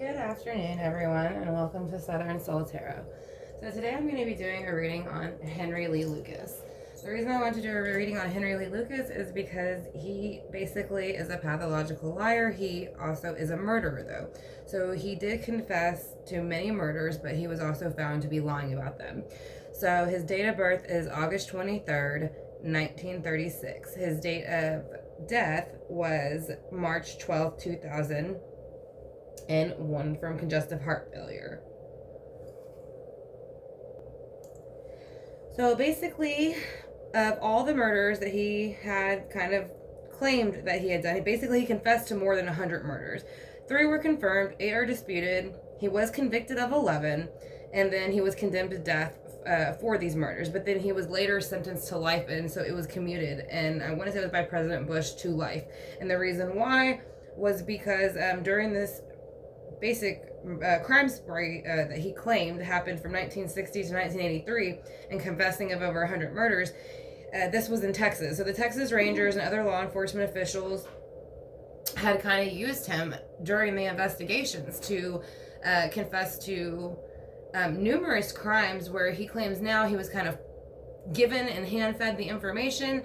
Good afternoon, everyone, and welcome to Southern Soul Tarot. So today I'm going to be doing a reading on Henry Lee Lucas. The reason I want to do a reading on Henry Lee Lucas is because he basically is a pathological liar. He also is a murderer, though. So he did confess to many murders, but he was also found to be lying about them. So his date of birth is August 23rd, 1936. His date of death was March 12th, 2000. And one from congestive heart failure. So basically, of all the murders that he had kind of claimed that he had done, he confessed to more than 100 murders. 3 were confirmed, 8 are disputed. He was convicted of 11, and then he was condemned to death for these murders. But then he was later sentenced to life, and so it was commuted. And I want to say it was by President Bush to life. And the reason why was because during this basic crime spree that he claimed happened from 1960 to 1983 and confessing of over 100 murders. This was in Texas. So the Texas Rangers and other law enforcement officials had kind of used him during the investigations to confess to numerous crimes where he claims now he was kind of given and hand-fed the information.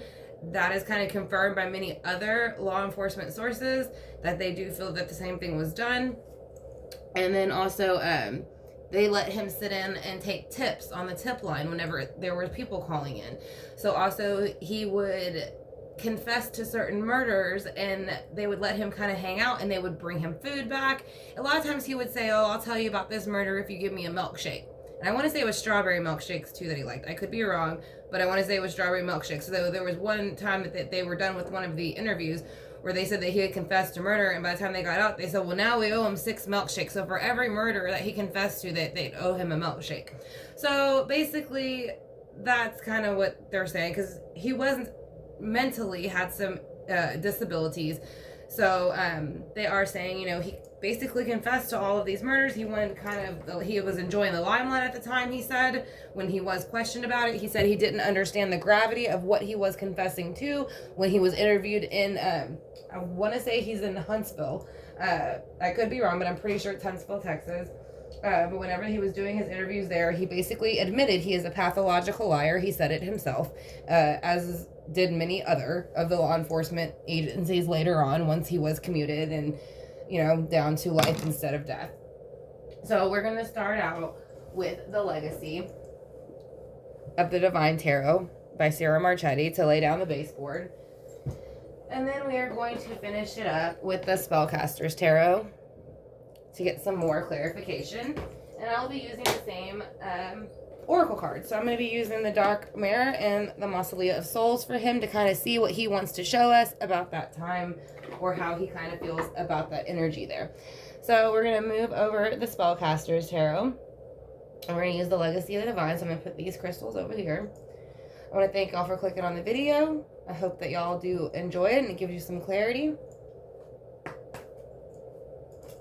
That is kind of confirmed by many other law enforcement sources that they do feel that the same thing was done. And then also, they let him sit in and take tips on the tip line whenever there were people calling in. So also, he would confess to certain murders, and they would let him kind of hang out, and they would bring him food back. A lot of times he would say, oh, I'll tell you about this murder if you give me a milkshake. And I want to say it was strawberry milkshakes, too, that he liked. I could be wrong, but I want to say it was strawberry milkshakes. So there was one time that they were done with one of the interviews where they said that he had confessed to murder, and by the time they got out, they said, well, now we owe him 6 milkshakes. So for every murder that he confessed to, they'd owe him a milkshake. So basically, that's kind of what they're saying, because he wasn't mentally, had some disabilities. So they are saying, he basically confessed to all of these murders. He was enjoying the limelight at the time, he said, when he was questioned about it. He said he didn't understand the gravity of what he was confessing to when he was interviewed in, I want to say he's in Huntsville. I could be wrong, but I'm pretty sure it's Huntsville, Texas. But whenever he was doing his interviews there, he basically admitted he is a pathological liar. He said it himself, as did many other of the law enforcement agencies later on once he was commuted and, down to life instead of death. So we're going to start out with The Legacy of the Divine Tarot by Sarah Marchetti to lay down the baseboard. And then we are going to finish it up with the Spellcaster's Tarot to get some more clarification. And I'll be using the same oracle cards. So I'm going to be using the Dark Mirror and the Mausolea of Souls for him to kind of see what he wants to show us about that time, or how he kind of feels about that energy there. So we're going to move over the Spellcaster's Tarot, and we're going to use the Legacy of the Divine. So I'm going to put these crystals over here. I want to thank y'all for clicking on the video. I hope that y'all do enjoy it and it gives you some clarity.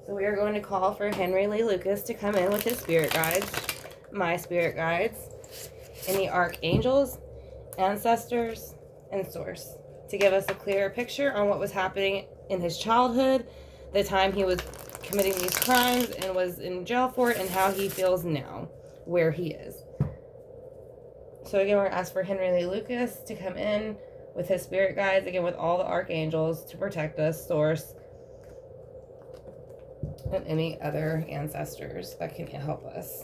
So we are going to call for Henry Lee Lucas to come in with his spirit guides, my spirit guides, and the archangels, ancestors, and source to give us a clearer picture on what was happening in his childhood, the time he was committing these crimes and was in jail for it, and how he feels now, where he is. So again, we're going to ask for Henry Lee Lucas to come in with his spirit guides, again with all the archangels to protect us, source, and any other ancestors that can help us.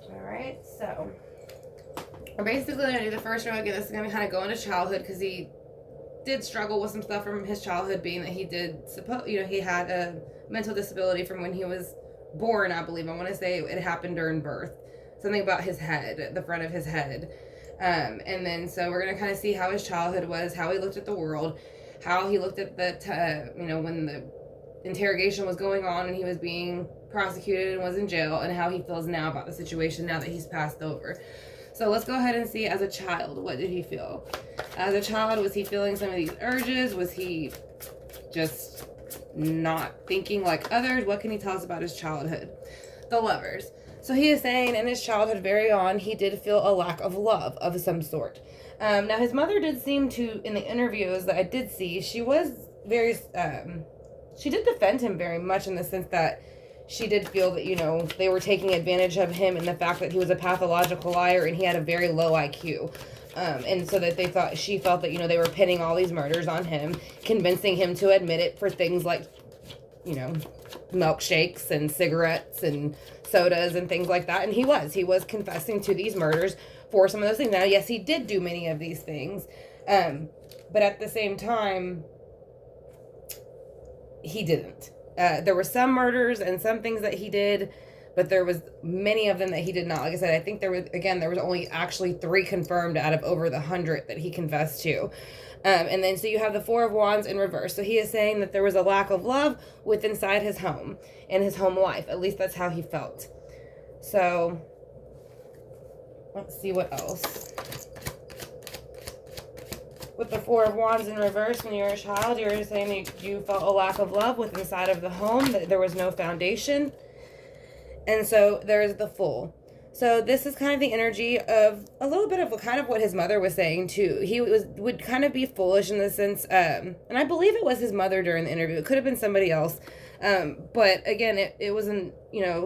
Alright, so we're basically going to do the first row again. This is going to kind of go into childhood, because he did struggle with some stuff from his childhood, being that he did he had a mental disability from when he was born, I believe. I want to say it happened during birth. Something about his head, the front of his head. And then so we're going to kind of see how his childhood was, how he looked at the world, how he looked at when the interrogation was going on and he was being prosecuted and was in jail, and how he feels now about the situation now that he's passed over. So let's go ahead and see, as a child, what did he feel? As a child, was he feeling some of these urges? Was he just not thinking like others? What can he tell us about his childhood? The Lovers. So he is saying in his childhood, very on, he did feel a lack of love of some sort. Now, his mother did seem to, in the interviews that I did see, she was very, she did defend him very much in the sense that she did feel that, they were taking advantage of him and the fact that he was a pathological liar and he had a very low IQ. And so that she felt that, they were pinning all these murders on him, convincing him to admit it for things like, milkshakes and cigarettes and sodas and things like that. And he was confessing to these murders for some of those things. Now, yes, he did do many of these things. But at the same time, he didn't. There were some murders and some things that he did, but there was many of them that he did not. Like I said, I think there was only actually 3 confirmed out of over the 100 that he confessed to. And then so you have the 4 of Wands in reverse. So he is saying that there was a lack of love within inside his home and his home life. At least that's how he felt. So let's see what else. With the 4 of Wands in reverse, when you're a child, you're saying that you felt a lack of love within inside of the home, that there was no foundation. And so there's the Fool. So this is kind of the energy of a little bit of kind of what his mother was saying too. He would kind of be foolish in the sense, and I believe it was his mother during the interview. It could have been somebody else. But again, it wasn't,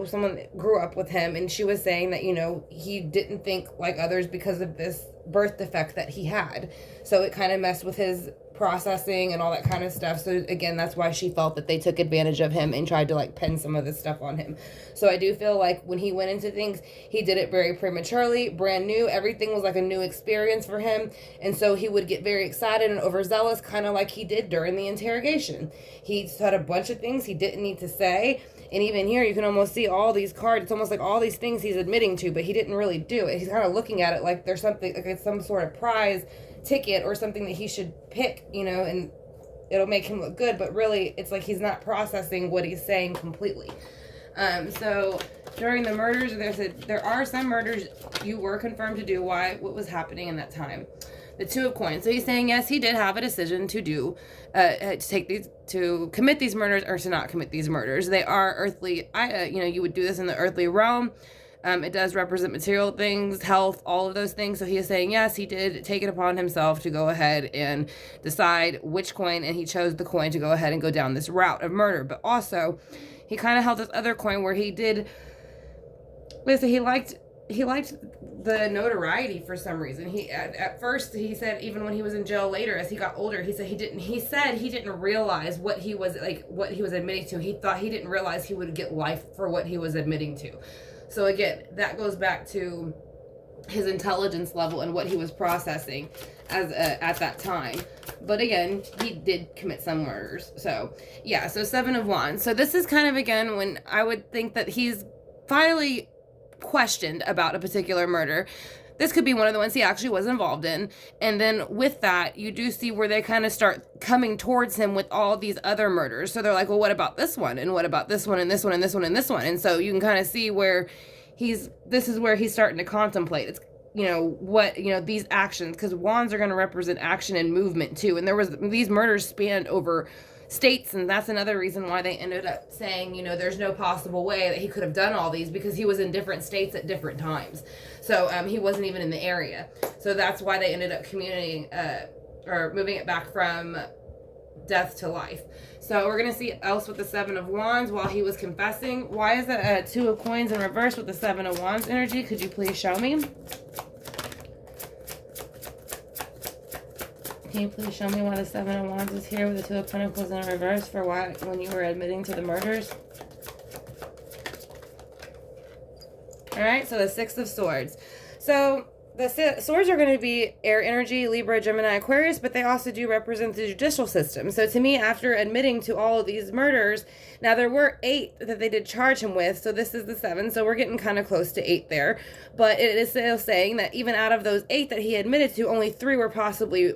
someone that grew up with him, and she was saying that, he didn't think like others because of this birth defect that he had. So it kind of messed with his processing and all that kind of stuff. So again, that's why she felt that they took advantage of him and tried to like pin some of this stuff on him. So I do feel like when he went into things, he did it very prematurely, brand new. Everything was like a new experience for him. And so he would get very excited and overzealous, kind of like he did during the interrogation. He said a bunch of things he didn't need to say. And even here, you can almost see all these cards. It's almost like all these things he's admitting to, but he didn't really do it. He's kind of looking at it like there's something, like it's some sort of prize ticket or something that he should pick, and it'll make him look good. But really, it's like he's not processing what he's saying completely. So during the murders, there are some murders you were confirmed to do. What was happening in that time? The 2 of Coins. So he's saying, yes, he did have a decision to commit these murders or to not commit these murders. They are earthly. You would do this in the earthly realm. It does represent material things, health, all of those things. So he is saying, yes, he did take it upon himself to go ahead and decide which coin, and he chose the coin to go ahead and go down this route of murder. But also, he kind of held this other coin where he did. Listen, he liked the notoriety for some reason. At first he said, even when he was in jail later, as he got older, he said he didn't realize what he was admitting to. He thought he didn't realize he would get life for what he was admitting to. So again, that goes back to his intelligence level and what he was processing at that time. But again, he did commit some murders. So yeah, so 7 of Wands. So this is kind of, again, when I would think that he's finally questioned about a particular murder. This could be one of the ones he actually was involved in. And then with that, you do see where they kind of start coming towards him with all these other murders. So they're like, well, what about this one? And what about this one and this one and this one and this one? And so you can kind of see where this is where he's starting to contemplate. It's, these actions, because wands are going to represent action and movement too. And these murders spanned over states, and that's another reason why they ended up saying, there's no possible way that he could have done all these, because he was in different states at different times. So he wasn't even in the area. So that's why they ended up moving it back from death to life. So we're going to see else with the 7 of Wands while he was confessing. Why is it 2 of Coins in reverse with the 7 of Wands energy? Could you please show me? Can you please show me why the 7 of Wands is here with the 2 of Pentacles in reverse for when you were admitting to the murders? Alright, so the 6 of Swords. So the swords are going to be air energy, Libra, Gemini, Aquarius, but they also do represent the judicial system. So to me, after admitting to all of these murders, now there were 8 that they did charge him with, so this is the 7, so we're getting kind of close to 8 there. But it is still saying that even out of those 8 that he admitted to, only 3 were possibly,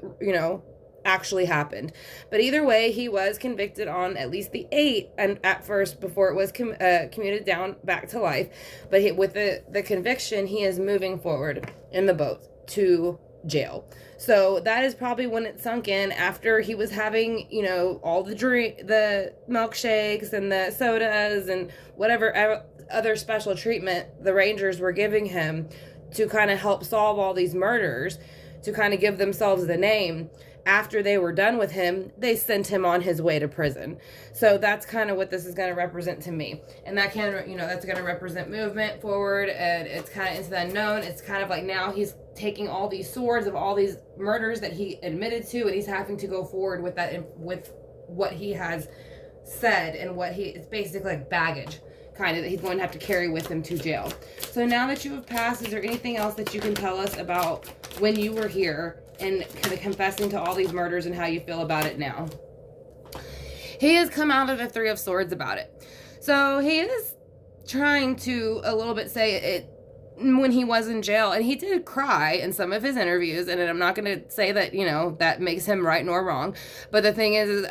actually happened. But either way, he was convicted on at least the 8, and at first, before it was commuted down back to life. But with the conviction, he is moving forward in the boat to jail. So that is probably when it sunk in, after he was having, all the milkshakes and the sodas and whatever other special treatment the Rangers were giving him to kind of help solve all these murders, to kind of give themselves the name, after they were done with him, they sent him on his way to prison. So that's kind of what this is going to represent to me. And that can, that's going to represent movement forward, and it's kind of into the unknown. It's kind of like now he's taking all these swords of all these murders that he admitted to, and he's having to go forward with that, with what he has said, and it's basically like baggage kind of that he's going to have to carry with him to jail. So now that you have passed, is there anything else that you can tell us about when you were here and kind of confessing to all these murders and how you feel about it now? He has come out of the Three of Swords about it. So he is trying to a little bit say it when he was in jail, and he did cry in some of his interviews, and I'm not going to say that, that makes him right nor wrong. But the thing is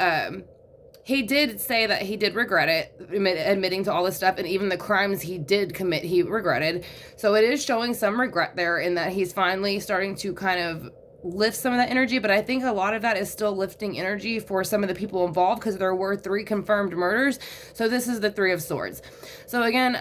he did say that he did regret it, admitting to all this stuff, and even the crimes he did commit, he regretted. So it is showing some regret there in that he's finally starting to kind of lift some of that energy, but I think a lot of that is still lifting energy for some of the people involved, because there were 3 confirmed murders. So this is the Three of Swords. So again,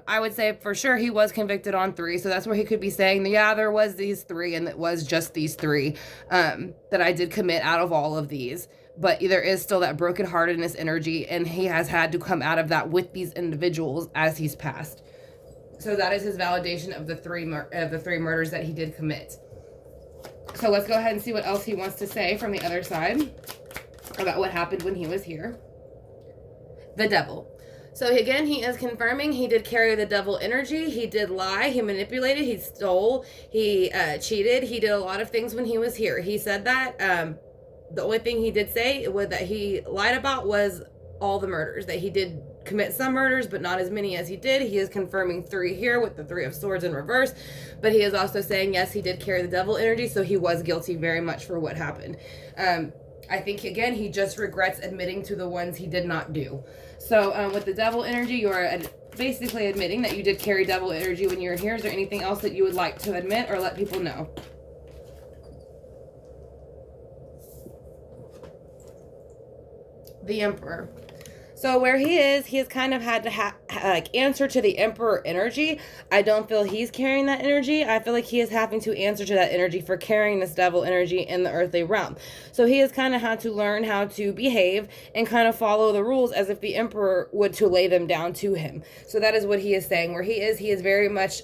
I would say for sure he was convicted on 3. So that's where he could be saying, yeah, there was these 3, and it was just these 3 that I did commit out of all of these. But there is still that brokenheartedness energy, and he has had to come out of that with these individuals as he's passed. So that is his validation of the 3 murders that he did commit. So let's go ahead and see what else he wants to say from the other side about what happened when he was here. The devil. So again, he is confirming he did carry the devil energy. He did lie. He manipulated. He stole. He cheated. He did a lot of things when he was here. He said that. The only thing he did say that he lied about was all the murders, that he did commit some murders, but not as many as he did. He is confirming 3 here with the Three of Swords in reverse, but he is also saying, yes, he did carry the devil energy, so he was guilty very much for what happened. I think, again, he just regrets admitting to the ones he did not do. So with the devil energy, you are basically admitting that you did carry devil energy when you were here. Is there anything else that you would like to admit or let people know? The Emperor. So where he has kind of had to answer to the Emperor energy. I don't feel he's carrying that energy. I feel like he is having to answer to that energy for carrying this devil energy in the earthly realm. So he has kind of had to learn how to behave and kind of follow the rules as if the Emperor would to lay them down to him. So that is what he is saying. Where he is very much,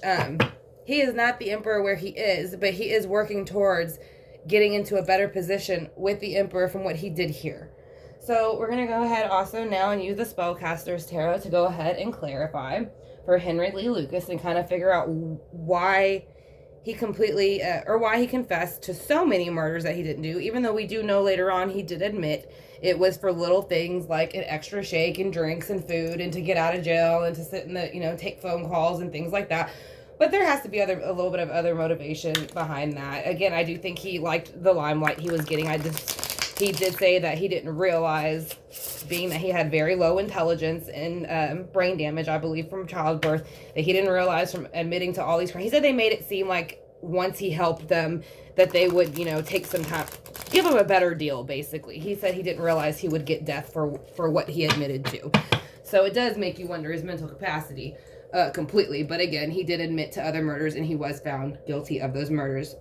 he is not the Emperor where he is, but he is working towards getting into a better position with the Emperor from what he did here. So we're going to go ahead also now and use the Spellcaster's Tarot to go ahead and clarify for Henry Lee Lucas and kind of figure out why he completely, or why he confessed to so many murders that he didn't do, even though we do know later on he did admit it was for little things like an extra shake and drinks and food and to get out of jail and to sit in the, take phone calls and things like that. But there has to be a little bit of other motivation behind that. Again, I do think he liked the limelight he was getting. He did say that he didn't realize, being that he had very low intelligence and brain damage, I believe, from childbirth, that he didn't realize from admitting to all these crimes. He said they made it seem like once he helped them that they would, take some time, give him a better deal, basically. He said he didn't realize he would get death for what he admitted to. So it does make you wonder his mental capacity completely. But again, he did admit to other murders, and he was found guilty of those murders,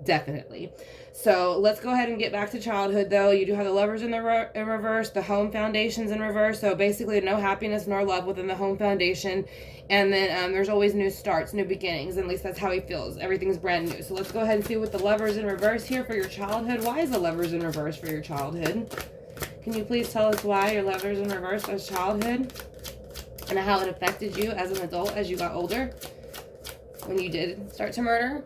definitely. So let's go ahead and get back to childhood, though. You do have the Lovers in reverse, the Home Foundation's in reverse. So basically no happiness nor love within the Home Foundation. And then there's always new starts, new beginnings. At least that's how he feels. Everything's brand new. So let's go ahead and see what the Lovers in reverse here for your childhood. Why is the Lovers in reverse for your childhood? Can you please tell us why your Lovers in reverse as childhood? And how it affected you as an adult as you got older? When you did start to murder?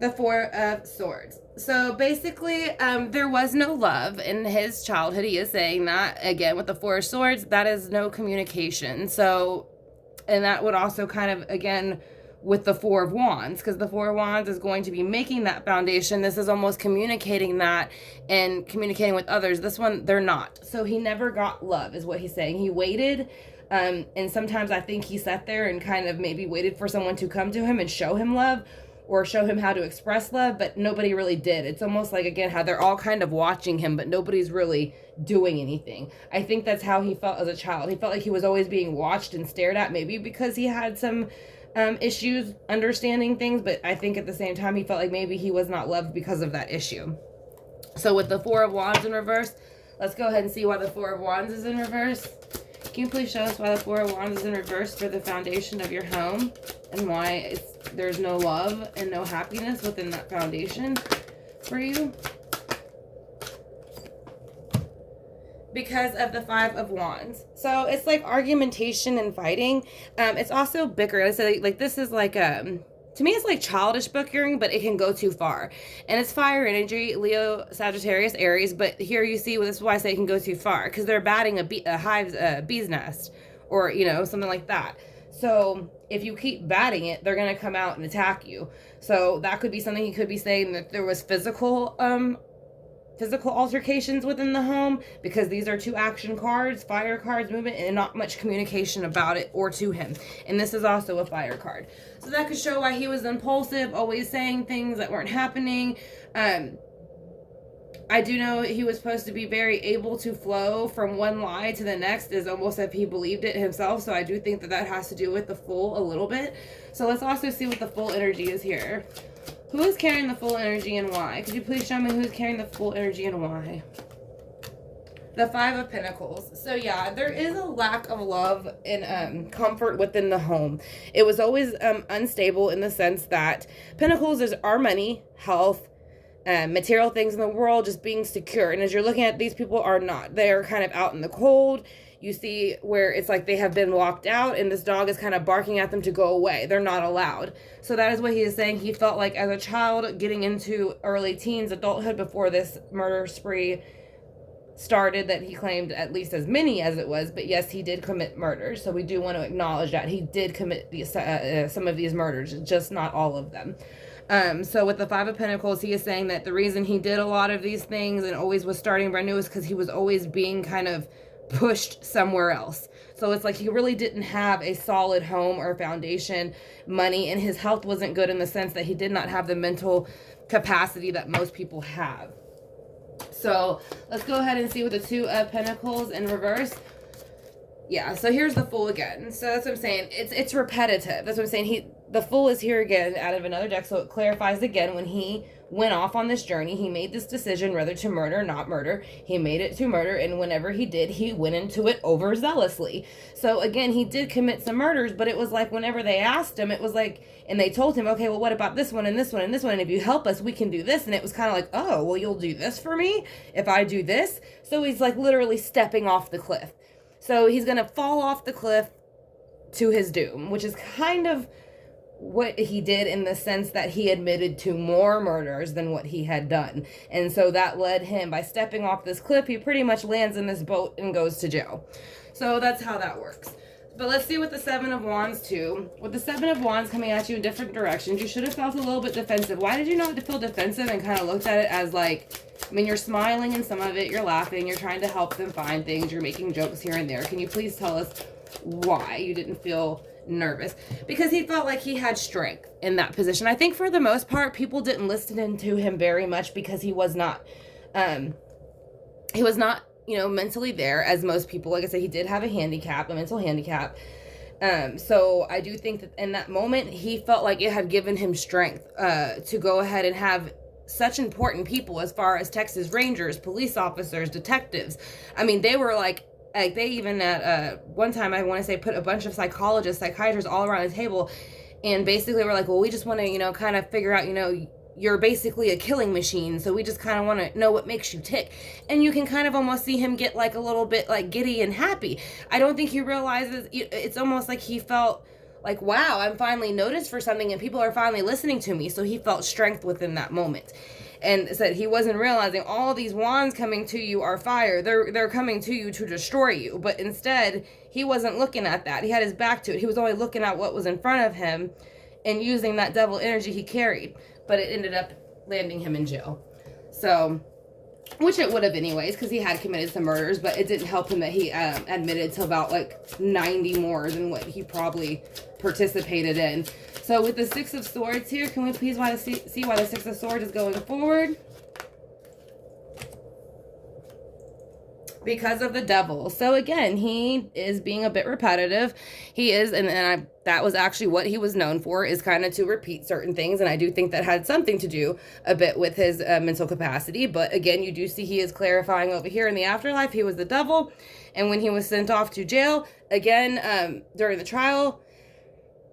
The Four of Swords. So basically, there was no love in his childhood. He is saying that, again, with the Four of Swords, that is no communication. So, and that would also kind of, again, with the Four of Wands, because the Four of Wands is going to be making that foundation. This is almost communicating that and communicating with others. This one, they're not. So he never got love, is what he's saying. He waited, and sometimes I think he sat there and kind of maybe waited for someone to come to him and show him love, or show him how to express love, but nobody really did. It's almost like, again, how they're all kind of watching him, but nobody's really doing anything. I think that's how he felt as a child. He felt like he was always being watched and stared at, maybe because he had some issues understanding things, but I think at the same time he felt like maybe he was not loved because of that issue. So with the Four of Wands in reverse, let's go ahead and see why the Four of Wands is in reverse. Can you please show us why the Four of Wands is in reverse for the foundation of your home, and why there's no love and no happiness within that foundation for you? Because of the Five of Wands. So it's like argumentation and fighting. It's also bickering. I said, like, this is like, to me, it's like childish bickering, but it can go too far. And it's fire energy, Leo, Sagittarius, Aries. But here you see, well, this is why I say it can go too far, because they're batting a bee's nest, or, you know, something like that. So if you keep batting it, they're going to come out and attack you. So that could be something he could be saying, that there was physical altercations within the home, because these are two action cards, fire cards, movement, and not much communication about it or to him. And this is also a fire card. So that could show why he was impulsive, always saying things that weren't happening. I do know he was supposed to be very able to flow from one lie to the next, as almost if he believed it himself. So I do think that that has to do with the Fool a little bit. So let's also see what the Fool energy is here. Who is carrying the Fool energy and why? Could you please show me who's carrying the Fool energy and why? The Five of Pentacles. So yeah, there is a lack of love and comfort within the home. It was always unstable, in the sense that Pentacles is our money, health, material things in the world just being secure. And as you're looking at, these people are not. They're kind of out in the cold. You see where it's like they have been locked out, and this dog is kind of barking at them to go away. They're not allowed. So that is what he is saying. He felt like as a child, getting into early teens, adulthood, before this murder spree started, that he claimed at least as many as it was. But yes, he did commit murders. So we do want to acknowledge that he did commit these, some of these murders, just not all of them. So with the Five of Pentacles, he is saying that the reason he did a lot of these things and always was starting brand new is because he was always being kind of pushed somewhere else. So it's like he really didn't have a solid home or foundation, money, and his health wasn't good, in the sense that he did not have the mental capacity that most people have. So let's go ahead and see with the Two of Pentacles in reverse. Yeah, so here's the Fool again. So that's what I'm saying. It's repetitive. That's what I'm saying. The Fool is here again out of another deck, so it clarifies again. When he went off on this journey, he made this decision whether to murder, not murder. He made it to murder, and whenever he did, he went into it overzealously. So again, he did commit some murders, but it was like whenever they asked him, it was like, and they told him, okay, well, what about this one and this one and this one? And if you help us, we can do this. And it was kind of like, oh, well, you'll do this for me if I do this? So he's like literally stepping off the cliff. So he's going to fall off the cliff to his doom, which is kind of what he did, in the sense that he admitted to more murders than what he had done. And so that led him, by stepping off this cliff, he pretty much lands in this boat and goes to jail. So that's how that works. But let's see with the Seven of Wands too. With the Seven of Wands coming at you in different directions, you should have felt a little bit defensive. Why did you not feel defensive and kind of looked at it as like, I mean, you're smiling in some of it, you're laughing, you're trying to help them find things, you're making jokes here and there. Can you please tell us why you didn't feel nervous? Because he felt like he had strength in that position. I think for the most part, people didn't listen to him very much, because he was not, you know, mentally there as most people. Like I said, he did have a handicap, a mental handicap. So I do think that in that moment, he felt like it had given him strength to go ahead and have such important people as far as Texas Rangers, police officers, detectives. I mean, they were like they even at one time, I want to say, put a bunch of psychologists, psychiatrists all around the table, and basically were like, well, we just want to, you know, kind of figure out, you know, you're basically a killing machine, so we just kind of want to know what makes you tick. And you can kind of almost see him get like a little bit like giddy and happy. I don't think he realizes, it's almost like he felt like, wow, I'm finally noticed for something and people are finally listening to me. So he felt strength within that moment. And said he wasn't realizing all these wands coming to you are fire. They're coming to you to destroy you. But instead, he wasn't looking at that. He had his back to it. He was only looking at what was in front of him and using that devil energy he carried. But it ended up landing him in jail. So, which it would have anyways, because he had committed some murders, but it didn't help him that he admitted to about like 90 more than what he probably participated in. So with the Six of Swords here, can we please see why the Six of Swords is going forward? because of the devil. So again, he is being a bit repetitive. He is, that was actually what he was known for, is kind of to repeat certain things. And I do think that had something to do a bit with his mental capacity. But again, you do see he is clarifying over here in the afterlife. He was the devil. And when he was sent off to jail, again, during the trial,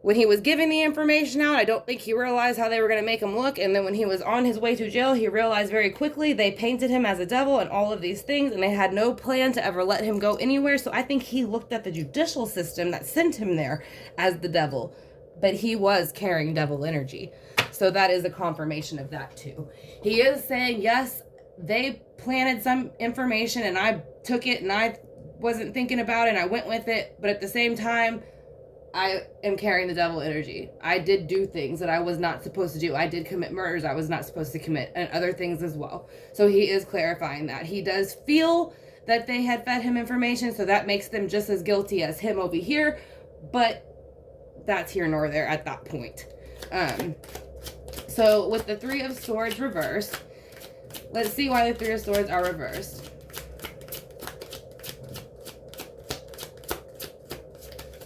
when he was giving the information out, I don't think he realized how they were going to make him look. And then when he was on his way to jail, he realized very quickly they painted him as a devil and all of these things, and they had no plan to ever let him go anywhere. So I think he looked at the judicial system that sent him there as the devil, but he was carrying devil energy. So that is a confirmation of that too. He is saying, yes, they planted some information and I took it and I wasn't thinking about it and I went with it, but at the same time, I am carrying the devil energy. I did do things that I was not supposed to do. I did commit murders I was not supposed to commit, and other things as well. So he is clarifying that. He does feel that they had fed him information, so that makes them just as guilty as him over here, but that's here nor there at that point. So with the Three of Swords reversed, let's see why the Three of Swords are reversed.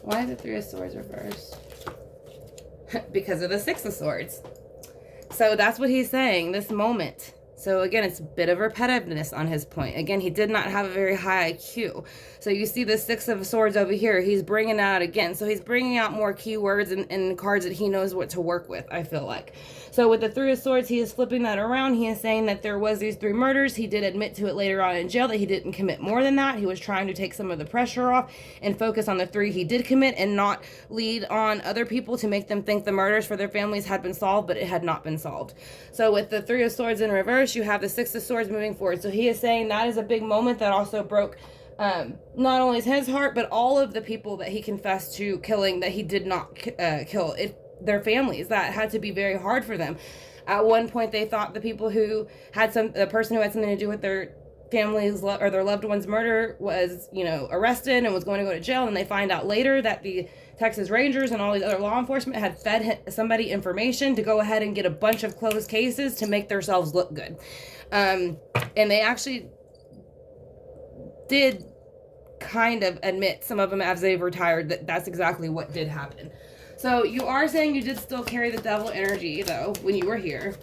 Why is the Three of Swords reversed? Because of the Six of Swords. So that's what he's saying, this moment. So again, it's a bit of repetitiveness on his point. Again, he did not have a very high IQ. So you see the Six of Swords over here. He's bringing out again. So he's bringing out more keywords and cards that he knows what to work with, I feel like. So with the Three of Swords, he is flipping that around. He is saying that there was these 3 murders. He did admit to it later on in jail that he didn't commit more than that. He was trying to take some of the pressure off and focus on the 3 he did commit and not lead on other people to make them think the murders for their families had been solved, but it had not been solved. So with the Three of Swords in reverse, you have the Six of Swords moving forward. So he is saying that is a big moment that also broke not only his heart, but all of the people that he confessed to killing that he did not kill. Their families, that had to be very hard for them. At one point, they thought the people who had the person who had something to do with their families or their loved one's murder was, arrested and was going to go to jail. And they find out later that the Texas Rangers and all these other law enforcement had fed somebody information to go ahead and get a bunch of closed cases to make themselves look good. And they actually did kind of admit, some of them as they've retired, that that's exactly what did happen. So you are saying you did still carry the devil energy, though, when you were here.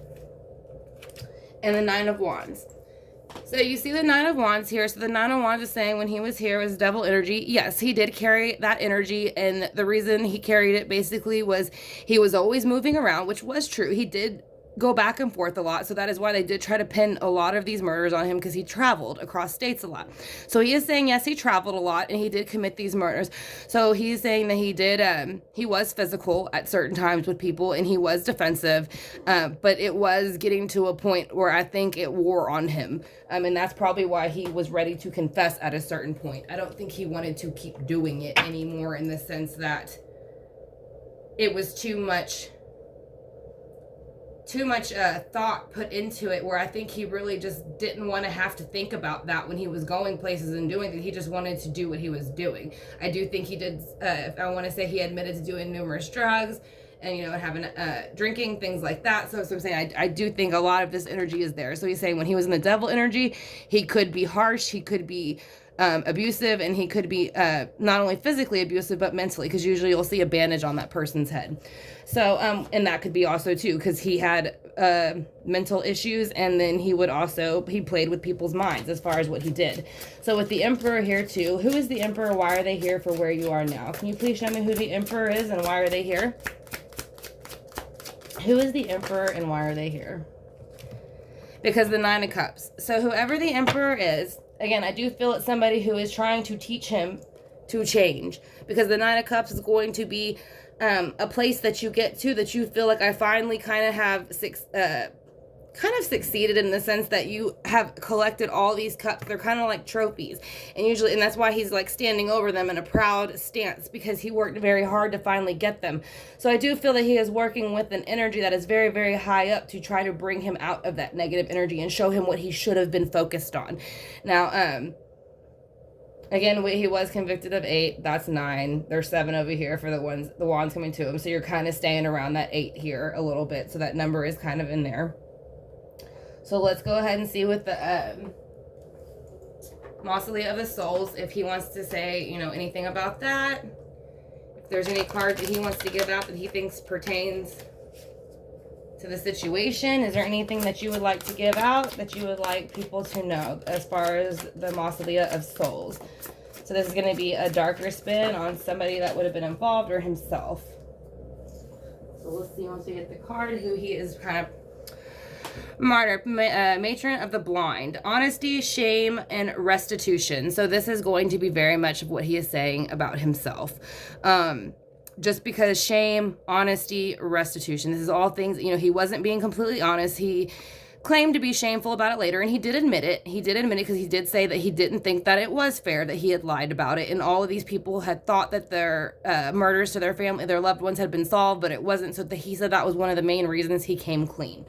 And the Nine of Wands. So you see the Nine of Wands here. So the Nine of Wands is saying when he was here was devil energy. Yes, he did carry that energy. And the reason he carried it basically was he was always moving around, which was true. He did go back and forth a lot. So that is why they did try to pin a lot of these murders on him, because he traveled across states a lot. So he is saying, yes, he traveled a lot and he did commit these murders. So he's saying that he did, he was physical at certain times with people and he was defensive, but it was getting to a point where I think it wore on him. And that's probably why he was ready to confess at a certain point. I don't think he wanted to keep doing it anymore, in the sense that it was too much thought put into it, where I think he really just didn't want to have to think about that when he was going places and doing it. He just wanted to do what he was doing. I do think he did, I want to say he admitted to doing numerous drugs and, having, drinking, things like that. So I'm saying, I do think a lot of this energy is there. So he's saying when he was in the devil energy, he could be harsh, he could be abusive, and he could be not only physically abusive but mentally, because usually you'll see a bandage on that person's head. So and that could be also too because he had mental issues, and then he played with people's minds as far as what he did. So with the Emperor here too, who is the Emperor? Why are they here for where you are now? Can you please show me who the Emperor is and why are they here? Who is the Emperor and why are they here? Because the Nine of Cups. So whoever the Emperor is, again, I do feel it's somebody who is trying to teach him to change, because the Nine of Cups is going to be a place that you get to that you feel like I finally kind of have succeeded, in the sense that you have collected all these cups. They're kind of like trophies, and that's why he's like standing over them in a proud stance, because he worked very hard to finally get them. So I do feel that he is working with an energy that is very, very high up to try to bring him out of that negative energy and show him what he should have been focused on. Now, again, he was convicted of 8. That's 9. There's 7 over here for the wands coming to him. So you're kind of staying around that 8 here a little bit. So that number is kind of in there. So let's go ahead and see what the Mausolea of the Souls, if he wants to say, you know, anything about that. If there's any card that he wants to give out that he thinks pertains to the situation. Is there anything that you would like to give out that you would like people to know as far as the Mausolea of Souls? So this is going to be a darker spin on somebody that would have been involved or himself. So we'll see once we get the card who he is kind of. Martyr, matron of the blind, honesty, shame, and restitution. So this is going to be very much of what he is saying about himself. Just because shame, honesty, restitution. This is all things, you know, he wasn't being completely honest. He claimed to be shameful about it later, and he did admit it. He did admit it because he did say that he didn't think that it was fair, that he had lied about it, and all of these people had thought that their murders to their family, their loved ones had been solved, but it wasn't. So he said that was one of the main reasons he came clean.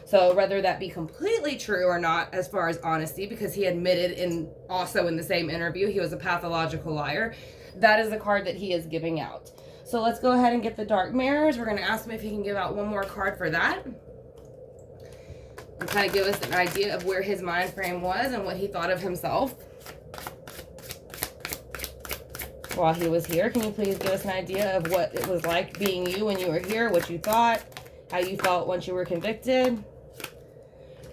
So whether that be completely true or not as far as honesty, because he admitted also in the same interview he was a pathological liar, that is the card that he is giving out. So let's go ahead and get the dark mirrors. We're going to ask him if he can give out one more card for that. And kind of give us an idea of where his mind frame was and what he thought of himself while he was here. Can you please give us an idea of what it was like being you when you were here, what you thought, how you felt once you were convicted?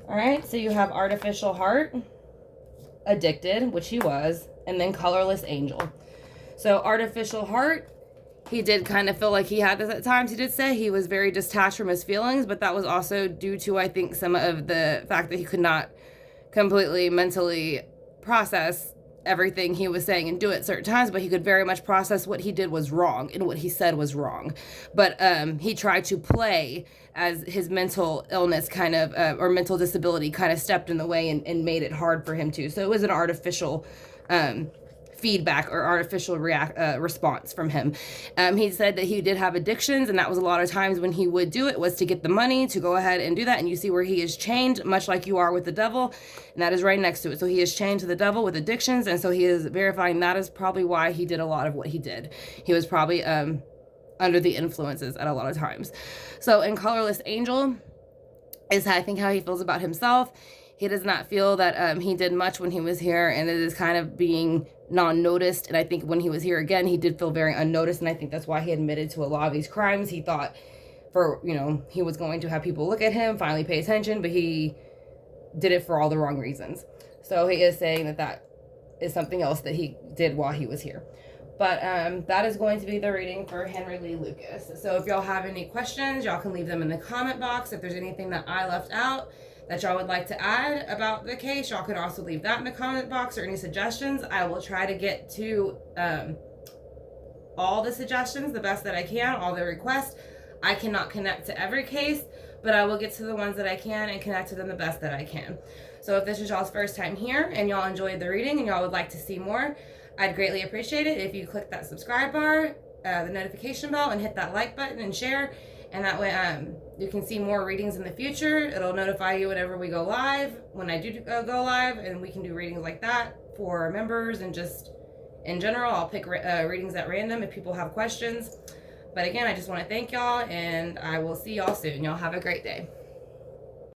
All right, so you have artificial heart, addicted, which he was, and then colorless angel. So artificial heart, he did kind of feel like he had this at times. He did say he was very detached from his feelings, but that was also due to, I think, some of the fact that he could not completely mentally process everything he was saying and do it at certain times, but he could very much process what he did was wrong and what he said was wrong. But he tried to play as his mental illness kind of, or mental disability kind of stepped in the way and made it hard for him to. So it was an artificial feedback or artificial response from him. He said that he did have addictions, and that was a lot of times when he would do it was to get the money to go ahead and do that. And you see where he is chained, much like you are with the devil, and that is right next to it. So he is chained to the devil with addictions, and so he is verifying that is probably why he did a lot of what he did. He was probably under the influences at a lot of times. So in colorless angel is, I think, how he feels about himself. He does not feel that he did much when he was here, and it is kind of being non-noticed. And I think when he was here again, he did feel very unnoticed, and I think that's why he admitted to a lot of these crimes. He thought he was going to have people look at him, finally pay attention, but he did it for all the wrong reasons. So he is saying that that is something else that he did while he was here. But that is going to be the reading for Henry Lee Lucas. So if y'all have any questions, y'all can leave them in the comment box. If there's anything that I left out that y'all would like to add about the case, y'all can also leave that in the comment box, or any suggestions. I will try to get to all the suggestions the best that I can, all the requests. I cannot connect to every case, but I will get to the ones that I can and connect to them the best that I can. So if this is y'all's first time here and y'all enjoyed the reading and y'all would like to see more, I'd greatly appreciate it if you click that subscribe bar, the notification bell, and hit that like button and share. And that way you can see more readings in the future. It'll notify you whenever we go live, when I do go live, and we can do readings like that for members and just in general. I'll pick readings at random if people have questions. But again, I just want to thank y'all, and I will see y'all soon. Y'all have a great day.